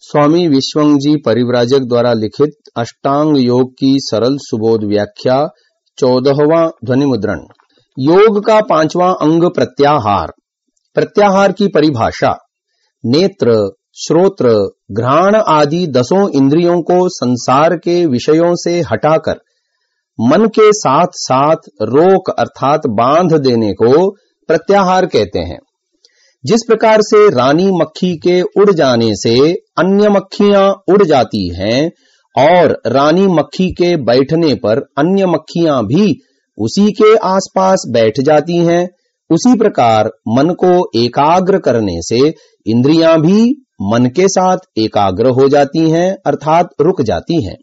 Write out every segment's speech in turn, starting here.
स्वामी विश्वंजी परिव्राजक द्वारा लिखित अष्टांग योग की सरल सुबोध व्याख्या 14वां ध्वनि मुद्रण। योग का 5वां अंग प्रत्याहार। प्रत्याहार की परिभाषा। नेत्र, श्रोत्र, घ्राण आदि 10 इंद्रियों को संसार के विषयों से हटाकर मन के साथ साथ रोक अर्थात बांध देने को प्रत्याहार कहते हैं। जिस प्रकार से रानी मक्खी के उड़ जाने से अन्य मक्खियां उड़ जाती हैं और रानी मक्खी के बैठने पर अन्य मक्खियां भी उसी के आसपास बैठ जाती हैं, उसी प्रकार मन को एकाग्र करने से इंद्रियां भी मन के साथ एकाग्र हो जाती हैं अर्थात रुक जाती हैं।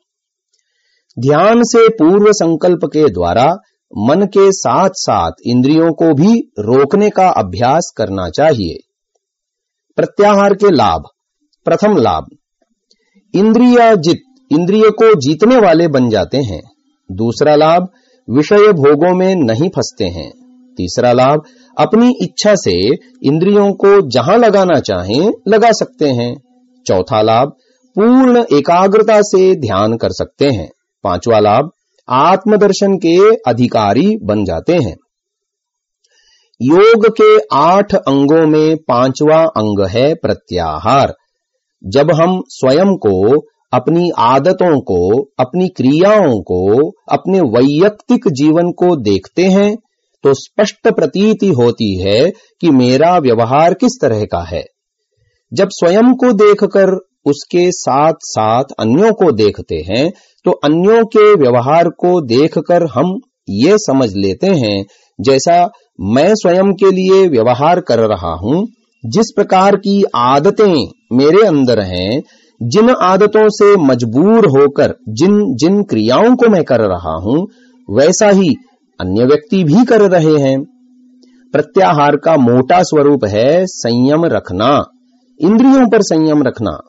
ध्यान से पूर्व संकल्प के द्वारा मन के साथ साथ इंद्रियों को भी रोकने का अभ्यास करना चाहिए। प्रत्याहार के लाभ। प्रथम लाभ, इंद्रिय को जीतने वाले बन जाते हैं। दूसरा लाभ, विषय भोगों में नहीं फंसते हैं। तीसरा लाभ, अपनी इच्छा से इंद्रियों को जहां लगाना चाहें लगा सकते हैं। चौथा लाभ, पूर्ण एकाग्रता से ध्यान कर सकते हैं। पांचवा लाभ, आत्मदर्शन के अधिकारी बन जाते हैं। योग के 8 अंगों में 5वां अंग है प्रत्याहार। जब हम स्वयं को, अपनी आदतों को, अपनी क्रियाओं को, अपने वैयक्तिक जीवन को देखते हैं तो स्पष्ट प्रतीति होती है कि मेरा व्यवहार किस तरह का है। जब स्वयं को देखकर उसके साथ साथ अन्यों को देखते हैं तो अन्यों के व्यवहार को देखकर हम ये समझ लेते हैं जैसा मैं स्वयं के लिए व्यवहार कर रहा हूं, जिस प्रकार की आदतें मेरे अंदर हैं, जिन आदतों से मजबूर होकर जिन जिन क्रियाओं को मैं कर रहा हूं वैसा ही अन्य व्यक्ति भी कर रहे हैं। प्रत्याहार का मोटा स्वरूप है संयम रखना, इंद्रियों पर संयम रखना।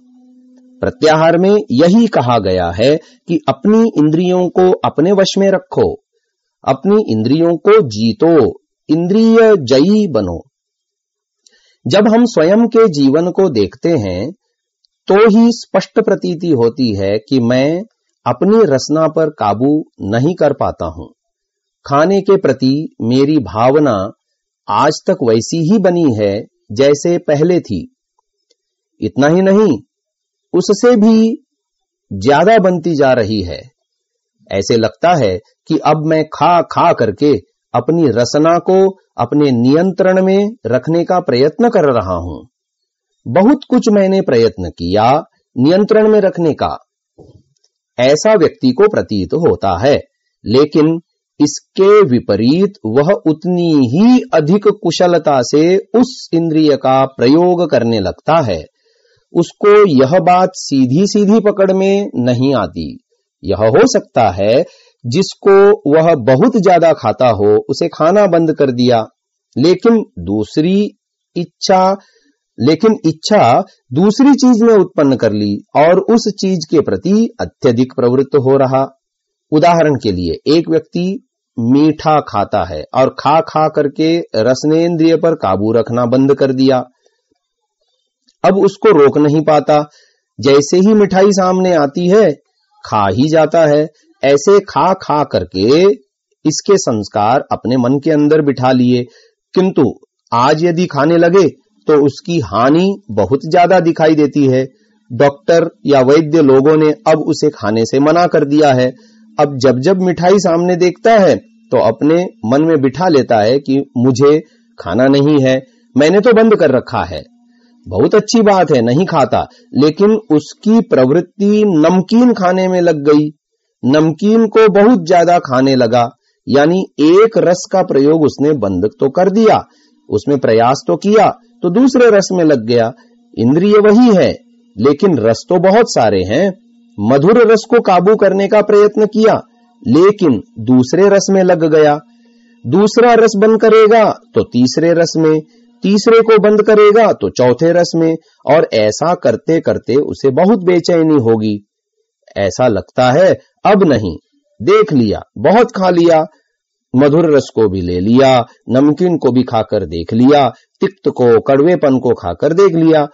प्रत्याहार में यही कहा गया है कि अपनी इंद्रियों को अपने वश में रखो, अपनी इंद्रियों को जीतो, इंद्रिय जयी बनो। जब हम स्वयं के जीवन को देखते हैं तो ही स्पष्ट प्रतीति होती है कि मैं अपनी रसना पर काबू नहीं कर पाता हूं। खाने के प्रति मेरी भावना आज तक वैसी ही बनी है जैसे पहले थी। इतना ही नहीं, उससे भी ज्यादा बनती जा रही है। ऐसे लगता है कि अब मैं खा खा करके अपनी रसना को अपने नियंत्रण में रखने का प्रयत्न कर रहा हूं। बहुत कुछ मैंने प्रयत्न किया नियंत्रण में रखने का, ऐसा व्यक्ति को प्रतीत होता है। लेकिन इसके विपरीत वह उतनी ही अधिक कुशलता से उस इंद्रिय का प्रयोग करने लगता है। उसको यह बात सीधी सीधी पकड़ में नहीं आती। यह हो सकता है जिसको वह बहुत ज्यादा खाता हो उसे खाना बंद कर दिया, लेकिन इच्छा दूसरी चीज में उत्पन्न कर ली और उस चीज के प्रति अत्यधिक प्रवृत्त हो रहा। उदाहरण के लिए, एक व्यक्ति मीठा खाता है और खा खा करके रसनेंद्रिय पर काबू रखना बंद कर दिया। अब उसको रोक नहीं पाता, जैसे ही मिठाई सामने आती है खा ही जाता है। ऐसे खा खा करके इसके संस्कार अपने मन के अंदर बिठा लिए, किंतु आज यदि खाने लगे तो उसकी हानि बहुत ज्यादा दिखाई देती है। डॉक्टर या वैद्य लोगों ने अब उसे खाने से मना कर दिया है। अब जब जब मिठाई सामने देखता है तो अपने मन में बिठा लेता है कि मुझे खाना नहीं है, मैंने तो बंद कर रखा है। बहुत अच्छी बात है, नहीं खाता, लेकिन उसकी प्रवृत्ति नमकीन खाने में लग गई। नमकीन को बहुत ज्यादा खाने लगा, यानी एक रस का प्रयोग उसने बंद तो कर दिया, उसमें प्रयास तो किया तो दूसरे रस में लग गया। इंद्रिय वही है लेकिन रस तो बहुत सारे हैं। मधुर रस को काबू करने का प्रयत्न किया लेकिन दूसरे रस में लग गया। दूसरा रस बंद करेगा तो तीसरे रस में, तीसरे को बंद करेगा तो चौथे रस में, और ऐसा करते करते उसे बहुत बेचैनी होगी। ऐसा लगता है अब नहीं, देख लिया, बहुत खा लिया, मधुर रस को भी ले लिया, नमकीन को भी खाकर देख लिया, तिक्त को, कड़वेपन को खाकर देख लिया,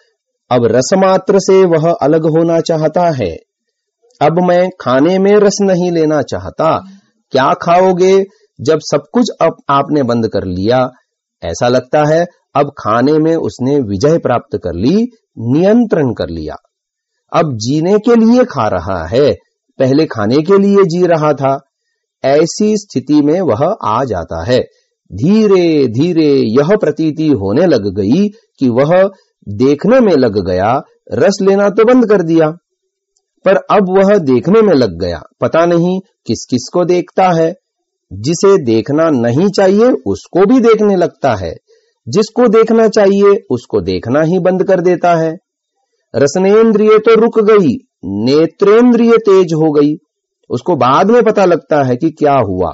अब रस मात्र से वह अलग होना चाहता है। अब मैं खाने में रस नहीं लेना चाहता। क्या खाओगे? जब सब कुछ अब आपने बंद कर लिया, ऐसा लगता है अब खाने में उसने विजय प्राप्त कर ली, नियंत्रण कर लिया। अब जीने के लिए खा रहा है, पहले खाने के लिए जी रहा था। ऐसी स्थिति में वह आ जाता है। धीरे धीरे यह प्रतीति होने लग गई कि वह देखने में लग गया, रस लेना तो बंद कर दिया, पर अब वह देखने में लग गया। पता नहीं किस किस को देखता है। जिसे देखना नहीं चाहिए उसको भी देखने लगता है, जिसको देखना चाहिए उसको देखना ही बंद कर देता है। रसनेन्द्रिय तो रुक गई, नेत्रेंद्रिय तेज हो गई। उसको बाद में पता लगता है कि क्या हुआ।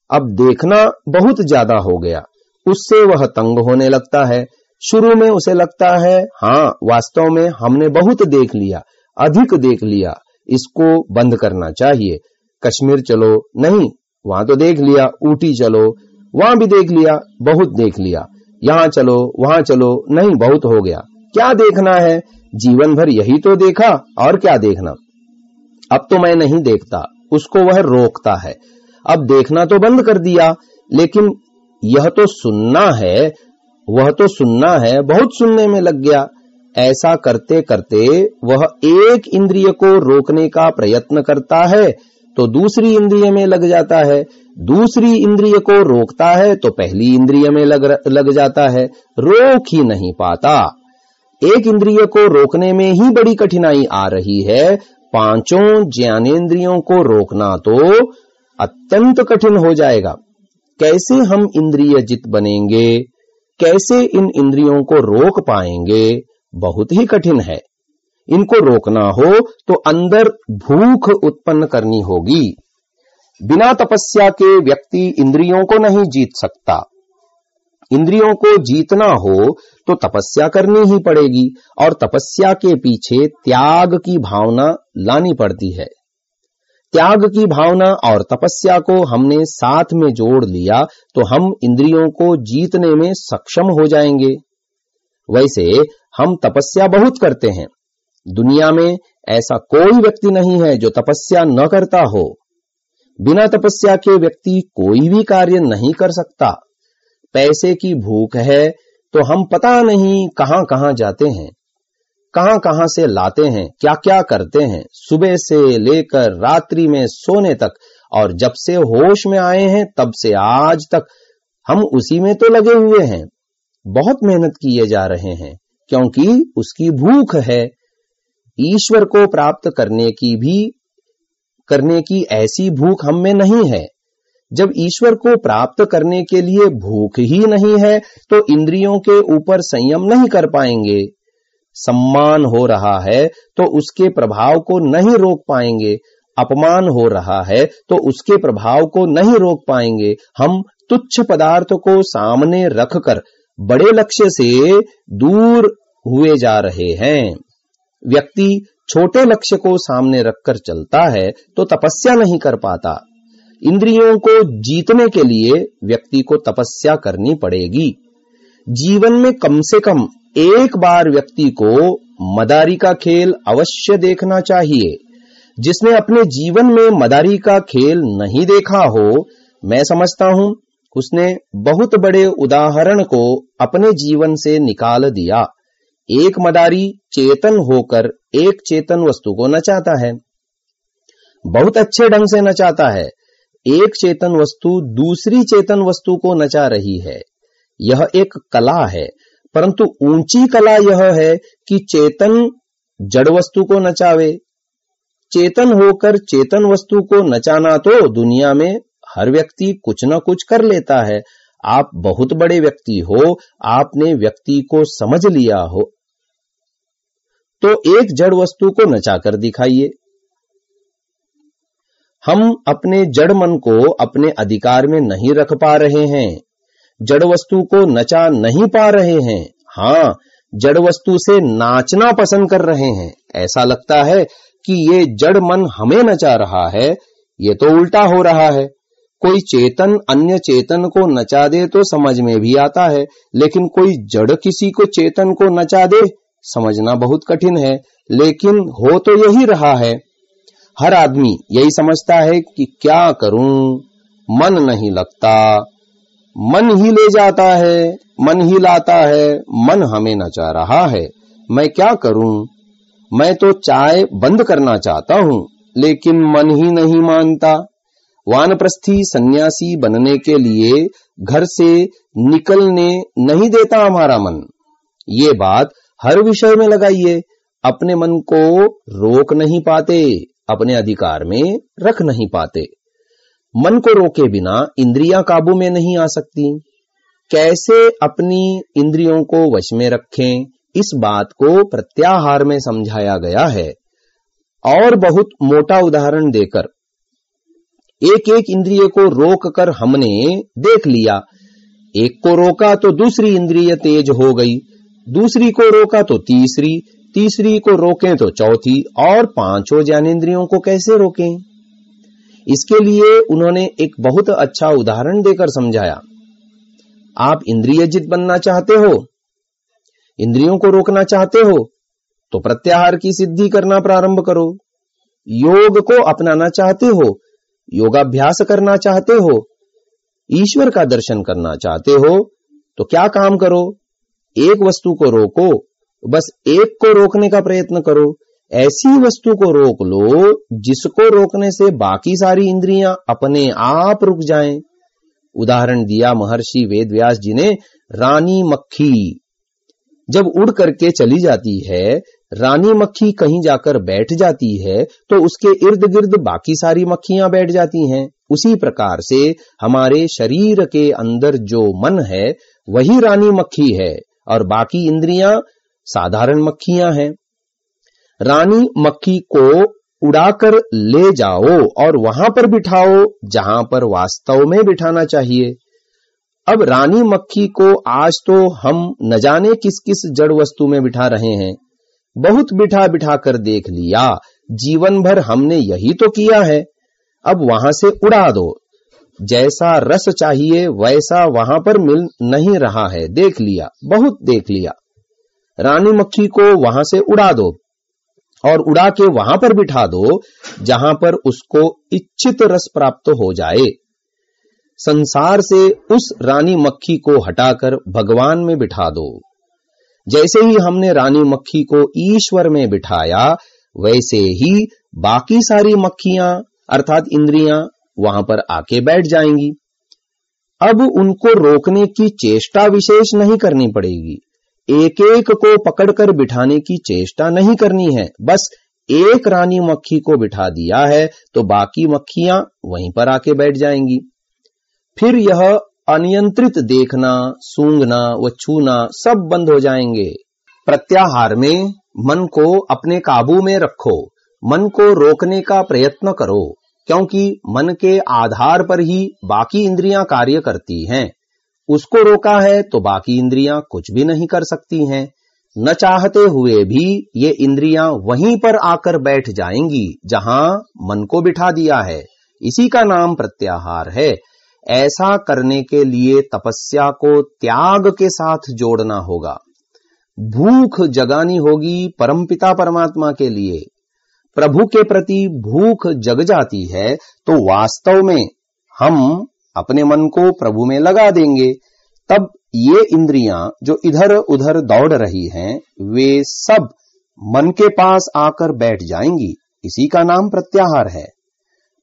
अब देखना बहुत ज्यादा हो गया, उससे वह तंग होने लगता है। शुरू में उसे लगता है हाँ, वास्तव में हमने बहुत देख लिया, अधिक देख लिया, इसको बंद करना चाहिए। कश्मीर चलो, नहीं वहां तो देख लिया। ऊटी चलो, वहां भी देख लिया, बहुत देख लिया। यहां चलो, वहां चलो, नहीं बहुत हो गया। क्या देखना है? जीवन भर यही तो देखा, और क्या देखना। अब तो मैं नहीं देखता, उसको वह रोकता है। अब देखना तो बंद कर दिया, लेकिन यह तो सुनना है, वह तो सुनना है, बहुत सुनने में लग गया। ऐसा करते करते वह एक इंद्रिय को रोकने का प्रयत्न करता है तो दूसरी इंद्रिय में लग जाता है, दूसरी इंद्रिय को रोकता है तो पहली इंद्रिय में लग जाता है, रोक ही नहीं पाता। एक इंद्रिय को रोकने में ही बड़ी कठिनाई आ रही है, पांचों ज्ञानेंद्रियों को रोकना तो अत्यंत कठिन हो जाएगा। कैसे हम इंद्रिय जित बनेंगे? कैसे इन इंद्रियों को रोक पाएंगे? बहुत ही कठिन है। इनको रोकना हो तो अंदर भूख उत्पन्न करनी होगी। बिना तपस्या के व्यक्ति इंद्रियों को नहीं जीत सकता। इंद्रियों को जीतना हो तो तपस्या करनी ही पड़ेगी, और तपस्या के पीछे त्याग की भावना लानी पड़ती है। त्याग की भावना और तपस्या को हमने साथ में जोड़ लिया तो हम इंद्रियों को जीतने में सक्षम हो जाएंगे। वैसे हम तपस्या बहुत करते हैं। दुनिया में ऐसा कोई व्यक्ति नहीं है जो तपस्या न करता हो। बिना तपस्या के व्यक्ति कोई भी कार्य नहीं कर सकता। पैसे की भूख है तो हम पता नहीं कहां कहां जाते हैं, कहां कहां से लाते हैं, क्या क्या करते हैं, सुबह से लेकर रात्रि में सोने तक, और जब से होश में आए हैं तब से आज तक हम उसी में तो लगे हुए हैं। बहुत मेहनत किए जा रहे हैं क्योंकि उसकी भूख है। ईश्वर को प्राप्त करने की ऐसी भूख हम में नहीं है। जब ईश्वर को प्राप्त करने के लिए भूख ही नहीं है तो इंद्रियों के ऊपर संयम नहीं कर पाएंगे। सम्मान हो रहा है तो उसके प्रभाव को नहीं रोक पाएंगे, अपमान हो रहा है तो उसके प्रभाव को नहीं रोक पाएंगे। हम तुच्छ पदार्थ को सामने रखकर बड़े लक्ष्य से दूर हुए जा रहे हैं। व्यक्ति छोटे लक्ष्य को सामने रखकर चलता है तो तपस्या नहीं कर पाता। इंद्रियों को जीतने के लिए व्यक्ति को तपस्या करनी पड़ेगी। जीवन में कम से कम एक बार व्यक्ति को मदारी का खेल अवश्य देखना चाहिए। जिसने अपने जीवन में मदारी का खेल नहीं देखा हो, मैं समझता हूं उसने बहुत बड़े उदाहरण को अपने जीवन से निकाल दिया। एक मदारी चेतन होकर एक चेतन वस्तु को नचाता है, बहुत अच्छे ढंग से नचाता है। एक चेतन वस्तु दूसरी चेतन वस्तु को नचा रही है। यह एक कला है, परंतु ऊंची कला यह है कि चेतन जड़ वस्तु को नचावे। चेतन होकर चेतन वस्तु को नचाना तो दुनिया में हर व्यक्ति कुछ न कुछ कर लेता है। आप बहुत बड़े व्यक्ति हो, आपने व्यक्ति को समझ लिया हो तो एक जड़ वस्तु को नचा कर दिखाइए। हम अपने जड़ मन को अपने अधिकार में नहीं रख पा रहे हैं, जड़ वस्तु को नचा नहीं पा रहे हैं। हाँ, जड़ वस्तु से नाचना पसंद कर रहे हैं। ऐसा लगता है कि ये जड़ मन हमें नचा रहा है। ये तो उल्टा हो रहा है। कोई चेतन अन्य चेतन को नचा दे तो समझ में भी आता है, लेकिन कोई जड़ किसी को चेतन को नचा दे, समझना बहुत कठिन है, लेकिन हो तो यही रहा है। हर आदमी यही समझता है कि क्या करूं, मन नहीं लगता, मन ही ले जाता है, मन ही लाता है, मन हमें नचा रहा है, मैं क्या करूं। मैं तो चाय बंद करना चाहता हूं, लेकिन मन ही नहीं मानता। वानप्रस्थी सन्यासी बनने के लिए घर से निकलने नहीं देता हमारा मन। ये बात हर विषय में लगाइए। अपने मन को रोक नहीं पाते, अपने अधिकार में रख नहीं पाते। मन को रोके बिना इंद्रियां काबू में नहीं आ सकती। कैसे अपनी इंद्रियों को वश में रखें, इस बात को प्रत्याहार में समझाया गया है। और बहुत मोटा उदाहरण देकर एक एक इंद्रिय को रोक कर हमने देख लिया। एक को रोका तो दूसरी इंद्रिय तेज हो गई, दूसरी को रोका तो तीसरी, तीसरी को रोकें तो चौथी, और पांचों ज्ञानेंद्रियों को कैसे रोकें। इसके लिए उन्होंने एक बहुत अच्छा उदाहरण देकर समझाया। आप इंद्रियजित बनना चाहते हो, इंद्रियों को रोकना चाहते हो, तो प्रत्याहार की सिद्धि करना प्रारंभ करो। योग को अपनाना चाहते हो, योगाभ्यास करना चाहते हो, ईश्वर का दर्शन करना चाहते हो, तो क्या काम करो, एक वस्तु को रोको, बस एक को रोकने का प्रयत्न करो। ऐसी वस्तु को रोक लो जिसको रोकने से बाकी सारी इंद्रियां अपने आप रुक जाएं। उदाहरण दिया महर्षि वेदव्यास जी ने रानी मक्खी। जब उड़ करके चली जाती है, रानी मक्खी कहीं जाकर बैठ जाती है, तो उसके इर्द गिर्द बाकी सारी मक्खियां बैठ जाती हैं। उसी प्रकार से हमारे शरीर के अंदर जो मन है वही रानी मक्खी है, और बाकी इंद्रियां साधारण मक्खियां हैं। रानी मक्खी को उड़ाकर ले जाओ और वहां पर बिठाओ जहां पर वास्तव में बिठाना चाहिए। अब रानी मक्खी को आज तो हम न जाने किस किस जड़ वस्तु में बिठा रहे हैं। बहुत बिठा बिठा कर देख लिया, जीवन भर हमने यही तो किया है। अब वहां से उड़ा दो। जैसा रस चाहिए वैसा वहां पर मिल नहीं रहा है, देख लिया, बहुत देख लिया। रानी मक्खी को वहां से उड़ा दो और उड़ा के वहां पर बिठा दो जहां पर उसको इच्छित रस प्राप्त हो जाए। संसार से उस रानी मक्खी को हटाकर भगवान में बिठा दो। जैसे ही हमने रानी मक्खी को ईश्वर में बिठाया, वैसे ही बाकी सारी मक्खियां अर्थात इंद्रियां वहां पर आके बैठ जाएंगी। अब उनको रोकने की चेष्टा विशेष नहीं करनी पड़ेगी, एक एक को पकड़कर बिठाने की चेष्टा नहीं करनी है। बस एक रानी मक्खी को बिठा दिया है तो बाकी मक्खियां वहीं पर आके बैठ जाएंगी। फिर यह अनियंत्रित देखना, सूंघना व छूना सब बंद हो जाएंगे। प्रत्याहार में मन को अपने काबू में रखो, मन को रोकने का प्रयत्न करो, क्योंकि मन के आधार पर ही बाकी इंद्रियां कार्य करती हैं। उसको रोका है तो बाकी इंद्रियां कुछ भी नहीं कर सकती हैं। न चाहते हुए भी ये इंद्रियां वहीं पर आकर बैठ जाएंगी जहां मन को बिठा दिया है। इसी का नाम प्रत्याहार है। ऐसा करने के लिए तपस्या को त्याग के साथ जोड़ना होगा। भूख जगानी होगी परमपिता परमात्मा के लिए। प्रभु के प्रति भूख जग जाती है तो वास्तव में हम अपने मन को प्रभु में लगा देंगे। तब ये इंद्रियां जो इधर उधर दौड़ रही हैं, वे सब मन के पास आकर बैठ जाएंगी। इसी का नाम प्रत्याहार है।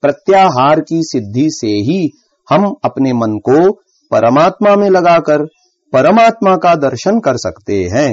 प्रत्याहार की सिद्धि से ही हम अपने मन को परमात्मा में लगाकर परमात्मा का दर्शन कर सकते हैं।